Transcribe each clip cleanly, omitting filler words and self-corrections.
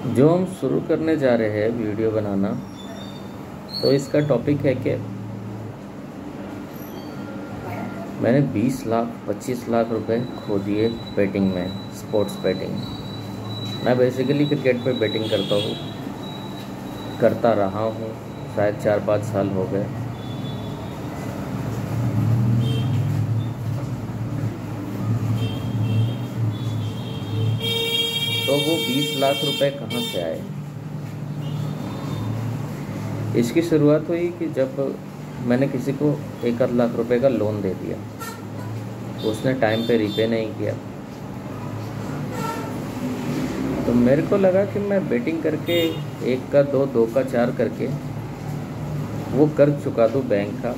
जो हम शुरू करने जा रहे हैं वीडियो बनाना, तो इसका टॉपिक है कि मैंने 20 लाख 25 लाख रुपए खो दिए बेटिंग में, स्पोर्ट्स बेटिंग। मैं बेसिकली क्रिकेट पे बेटिंग करता रहा हूँ, शायद 4-5 साल हो गए। तो वो 20 लाख रुपए कहाँ से आए? इसकी शुरुआत हुई कि जब मैंने किसी को 1 लाख रुपए का लोन दे दिया, उसने टाइम पे रीपे नहीं किया, तो मेरे को लगा कि मैं बेटिंग करके 1 का 2, 2 का 4 करके वो कर्ज चुका दूँ बैंक का,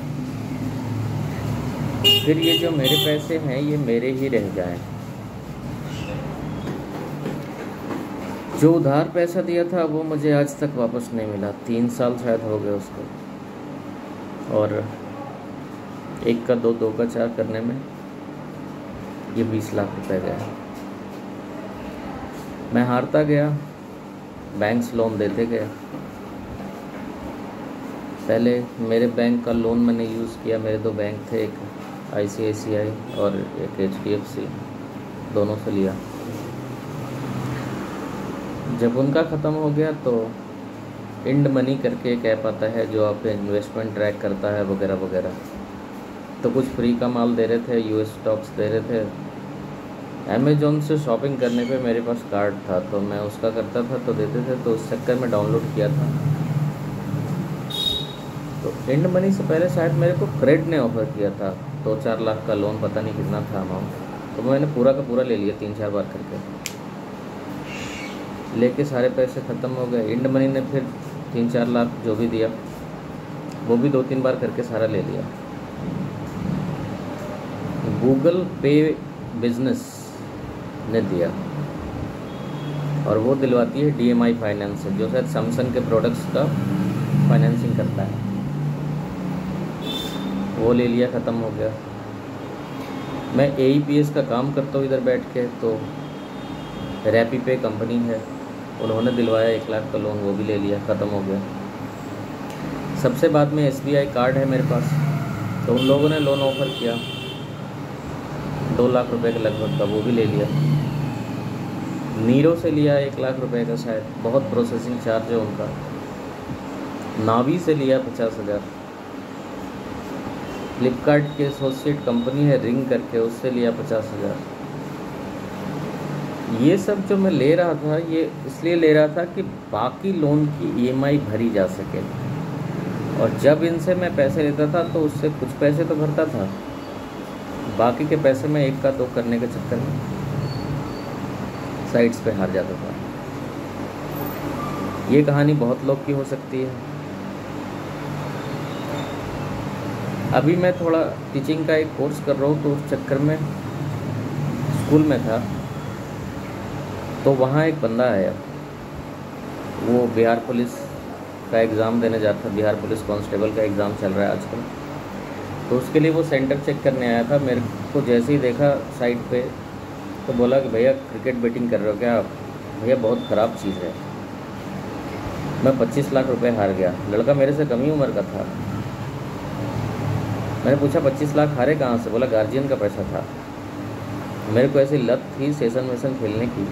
फिर ये जो मेरे पैसे हैं ये मेरे ही रह जाएं। जो उधार पैसा दिया था वो मुझे आज तक वापस नहीं मिला, 3 साल शायद हो गए उसको, और 1 का 2, 2 का 4 करने में ये 20 लाख रुपए गए। मैं हारता गया, बैंक्स लोन देते गए। पहले मेरे बैंक का लोन मैंने यूज़ किया, मेरे 2 बैंक थे, एक ICICI और एक HDFC, दोनों से लिया। जब उनका ख़त्म हो गया तो इंड मनी करके एक ऐप आता है जो आपके इन्वेस्टमेंट ट्रैक करता है वगैरह वगैरह, तो कुछ फ्री का माल दे रहे थे, US स्टॉक्स दे रहे थे। अमेज़ॉन से शॉपिंग करने पे मेरे पास कार्ड था तो मैं उसका करता था तो देते थे, तो उस चक्कर में डाउनलोड किया था। तो इंड मनी से पहले शायद मेरे को क्रेड ने ऑफ़र किया था 2-4 लाख का लोन, पता नहीं कितना था अमाउंट, तो मैंने पूरा का पूरा ले लिया 3-4 बार करके। लेके सारे पैसे ख़त्म हो गए। इंड मनी ने फिर 3-4 लाख जो भी दिया वो भी 2-3 बार करके सारा ले लिया। गूगल पे बिजनेस ने दिया, और वो दिलवाती है DMI फाइनेंस से, जो शायद सैमसंग के प्रोडक्ट्स का फाइनेंसिंग करता है। वो ले लिया, ख़त्म हो गया। मैं AEPS का काम करता हूँ इधर बैठ के, तो रैपी पे कंपनी है, उन्होंने दिलवाया 1 लाख का लोन, वो भी ले लिया, ख़त्म हो गया। सबसे बाद में SBI कार्ड है मेरे पास, तो उन लोगों ने लोन ऑफ़र किया 2 लाख रुपए के लगभग का, वो भी ले लिया। नीरो से लिया 1 लाख रुपए का शायद, बहुत प्रोसेसिंग चार्ज है उनका। नावी से लिया 50,000। फ्लिपकार्ट के एसोसिएट कंपनी है रिंग करके, उससे लिया 50,000। ये सब जो मैं ले रहा था ये इसलिए ले रहा था कि बाकी लोन की EMI भरी जा सके, और जब इनसे मैं पैसे लेता था तो उससे कुछ पैसे तो भरता था, बाकी के पैसे मैं 1 का 2 करने के चक्कर में साइट्स पे हार जाता था। ये कहानी बहुत लोग की हो सकती है। अभी मैं थोड़ा टीचिंग का एक कोर्स कर रहा हूँ, तो उस चक्कर में स्कूल में था, तो वहाँ एक बंदा आया, वो बिहार पुलिस का एग्ज़ाम देने जाता था, बिहार पुलिस कांस्टेबल का एग्ज़ाम चल रहा है आजकल, तो उसके लिए वो सेंटर चेक करने आया था। मेरे को जैसे ही देखा साइट पे तो बोला कि भैया क्रिकेट बेटिंग कर रहे हो क्या आप? भैया बहुत ख़राब चीज़ है। मैं 25 लाख रुपए हार गया। लड़का मेरे से कम ही उम्र का था। मैंने पूछा 25 लाख हारे कहाँ से? बोला गार्जियन का पैसा था। मेरे को ऐसी लत थी सेशन वेशन खेलने की,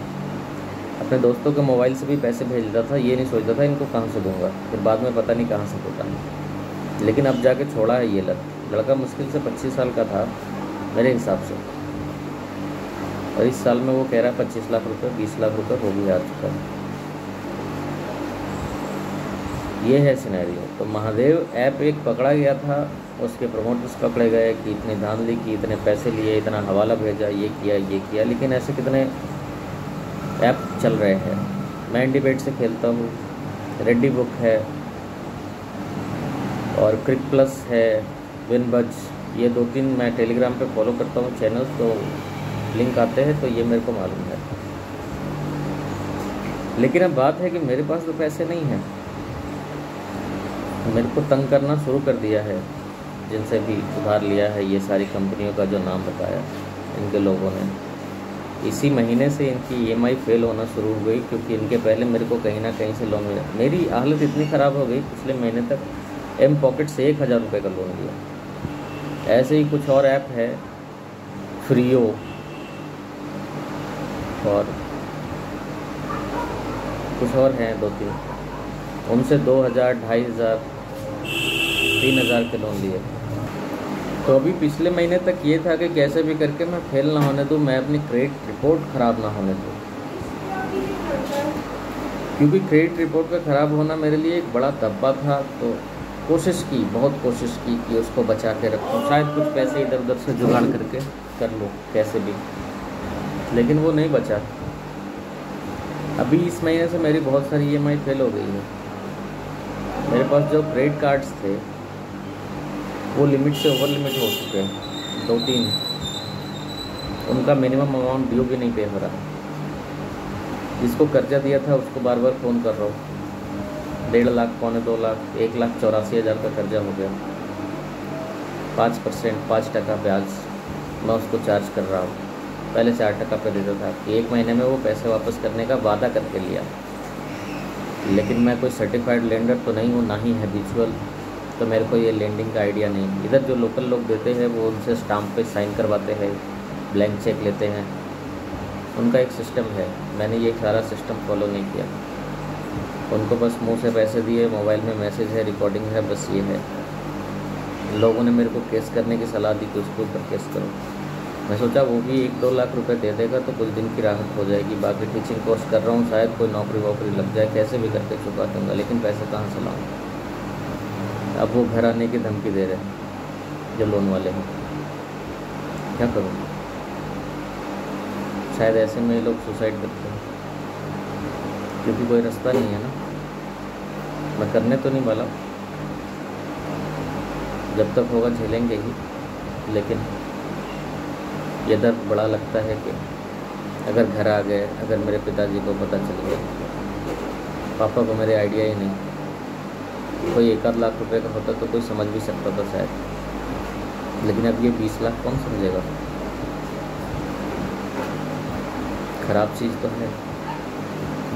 अपने दोस्तों के मोबाइल से भी पैसे भेजता था, ये नहीं सोचता था इनको कहाँ से दूंगा, फिर बाद में पता नहीं कहाँ से होता, लेकिन अब जाके छोड़ा है ये लत। लड़का मुश्किल से 25 साल का था मेरे हिसाब से, और इस साल में वो कह रहा है 25 लाख रुपए, 20 लाख रुपए हो भी आ चुका है। ये है सिनेरियो। तो महादेव ऐप एक पकड़ा गया था, उसके प्रमोटर्स पकड़े गए कि इतनी धांधली की, इतने पैसे लिए, इतना हवाला भेजा, ये किया, लेकिन ऐसे कितने ऐप चल रहे हैं। मैं इंडिबेट से खेलता हूँ, रेडी बुक है, और क्रिक प्लस है, विनबज, ये 2-3 मैं टेलीग्राम पे फॉलो करता हूँ चैनल, तो लिंक आते हैं, तो ये मेरे को मालूम है। लेकिन अब बात है कि मेरे पास तो पैसे नहीं हैं। मेरे को तंग करना शुरू कर दिया है, जिनसे भी उधार लिया है, ये सारी कंपनियों का जो नाम बताया इनके लोगों ने, इसी महीने से इनकी ईएमआई फेल होना शुरू हो गई, क्योंकि इनके पहले मेरे को कहीं ना कहीं से लोन मिला। मेरी हालत इतनी ख़राब हो गई, पिछले महीने तक एम पॉकेट से 1,000 रुपये का लोन लिया। ऐसे ही कुछ और ऐप है, फ्रीओ और कुछ और हैं 2-3, उनसे 2,000, 2,500, 3,000 के लोन लिए। तो अभी पिछले महीने तक ये था कि कैसे भी करके मैं फेल ना होने दूँ, मैं अपनी क्रेडिट रिपोर्ट ख़राब ना होने दूँ, क्योंकि क्रेडिट रिपोर्ट का ख़राब होना मेरे लिए एक बड़ा दब्बा था। तो कोशिश की, बहुत कोशिश की कि उसको बचा के रखूँ, शायद कुछ पैसे इधर उधर से जुगाड़ करके कर लूँ कैसे भी, लेकिन वो नहीं बचा। अभी इस महीने से मेरी बहुत सारी ईएमआई फेल हो गई है। मेरे पास जो क्रेडिट कार्ड्स थे वो लिमिट से ओवर लिमिट हो चुके हैं, 2-3, उनका मिनिमम अमाउंट ड्यू भी नहीं पे हो रहा। जिसको कर्जा दिया था उसको बार बार फ़ोन कर रहा हूँ, 1.5 लाख, 2.25 लाख, 1,84,000 का कर्जा हो गया। 5%, 5% ब्याज मैं उसको चार्ज कर रहा हूँ। पहले 4% पे देता था कि 1 महीने में वो पैसे वापस करने का वादा करके लिया, लेकिन मैं कोई सर्टिफाइड लेंडर तो नहीं हूँ, ना ही हैबिचुअल, तो मेरे को ये लेंडिंग का आइडिया नहीं। इधर जो लोकल लोग देते हैं वो उनसे स्टाम्प पे साइन करवाते हैं, ब्लैंक चेक लेते हैं, उनका एक सिस्टम है। मैंने ये सारा सिस्टम फॉलो नहीं किया। उनको बस मुंह से पैसे दिए, मोबाइल में मैसेज है, रिकॉर्डिंग है, बस ये है। लोगों ने मेरे को केस करने की सलाह दी कि उसके ऊपर केस करो। मैं सोचा वो भी 1-2 लाख रुपए दे देगा तो कुछ दिन की राहत हो जाएगी। बाकी टीचिंग कोर्स कर रहा हूँ, शायद कोई नौकरी वोकरी लग जाए, कैसे भी करके चुका दूँगा, लेकिन पैसे कहाँ से लाऊँ। अब वो घर आने की धमकी दे रहे हैं जो लोन वाले हैं, क्या करूँ। शायद ऐसे में लोग सुसाइड करते हैं, क्योंकि कोई रास्ता नहीं है ना। मैं करने तो नहीं वाला, जब तक होगा झेलेंगे ही, लेकिन ये दर्द बड़ा लगता है कि अगर घर आ गए, अगर मेरे पिताजी को पता चल गया, पापा को मेरे आइडिया ही नहीं, कोई 1-8 लाख रुपए का होता तो कोई समझ भी सकता था शायद, लेकिन अब ये 20 लाख कौन समझेगा। ख़राब चीज़ तो है,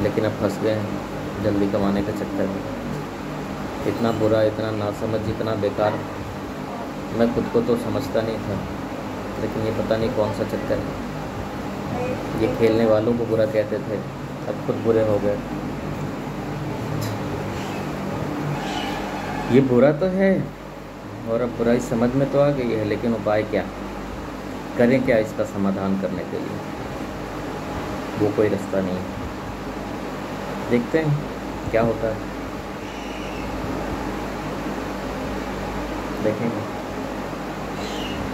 लेकिन अब फंस गए हैं जल्दी कमाने के चक्कर में। इतना बुरा, इतना नासमझ, इतना बेकार, मैं खुद को तो समझता नहीं था, लेकिन ये पता नहीं कौन सा चक्कर है। ये खेलने वालों को बुरा कहते थे, अब खुद बुरे हो गए। ये बुरा तो है और अब बुराई समझ में तो आ गई है, लेकिन उपाय क्या करें, क्या इसका समाधान करने के लिए वो कोई रास्ता नहीं। देखते हैं क्या होता है, देखेंगे।